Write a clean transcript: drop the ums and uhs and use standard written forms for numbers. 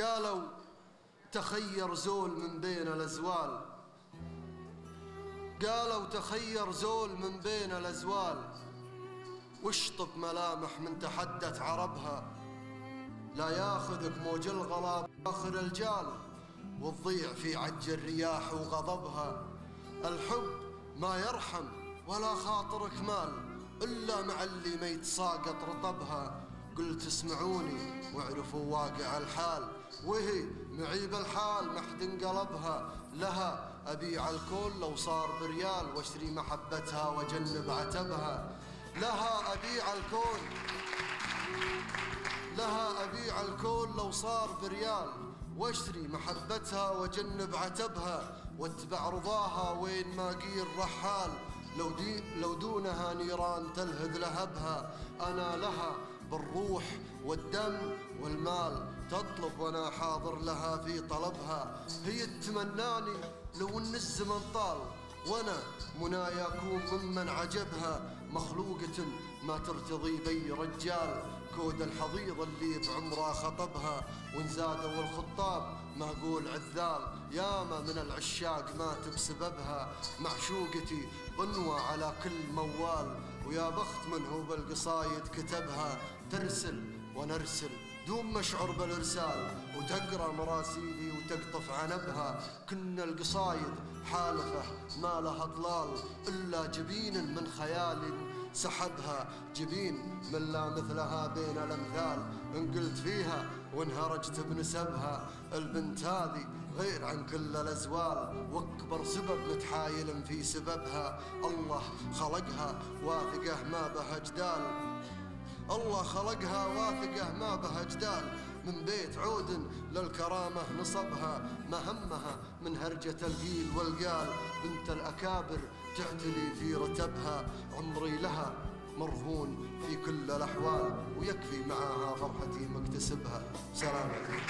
قالوا تخير زول من بين الأزوال، قالوا تخير زول من بين الأزوال، واشطب ملامح من تحدت عربها، لا ياخذك موج الغلا آخر الجال، وتضيع في عج الرياح وغضبها. الحب ما يرحم ولا خاطرك مال، إلا مع اللي ما يتساقط رطبها. قلت اسمعوني واعرفوا واقع الحال، وهي معيب الحال ما حد انقلبها. لها أبيع الكل لو صار بريال، واشتري محبتها وجنب عتبها. لها أبيع الكون، لها أبيع الكون لو صار بريال، واشتري محبتها وجنب عتبها. واتبع رضاها وين ما قيل رحال، لو دونها نيران تلهد لهبها. أنا لها بالروح والدم والمال تطلب، وأنا حاضر لها في طلبها. هي تتمناني لو ان الزمن طال، وانا منايا اكون ممن عجبها. مخلوقة ما ترتضي بي رجال، كود الحضيض اللي بعمره خطبها. وان زادوا الخطاب ما اقول عذال، ياما من العشاق مات بسببها. معشوقتي غنوة على كل موال، ويا بخت من هو بالقصايد كتبها. ترسل ونرسل دون مشعر بالإرسال، وتقرأ مراسيلي وتقطف عنبها. كنا القصايد حالفة ما لها ضلال، إلا جبين من خيال سحبها. جبين من لا مثلها بين الأمثال، إن قلت فيها وانهرجت بنسبها. البنت هذه غير عن كل الأزوال، واكبر سبب متحايل في سببها. الله خلقها واثقه ما بها جدال، الله خلقها واثقه ما بها جدال. من بيت عود للكرامة نصبها، ما همها من هرجة القيل والقال. بنت الأكابر تعتلي في رتبها، عمري لها مرهون في كل الأحوال، ويكفي معها فرحتي مكتسبها. سلام عليكم.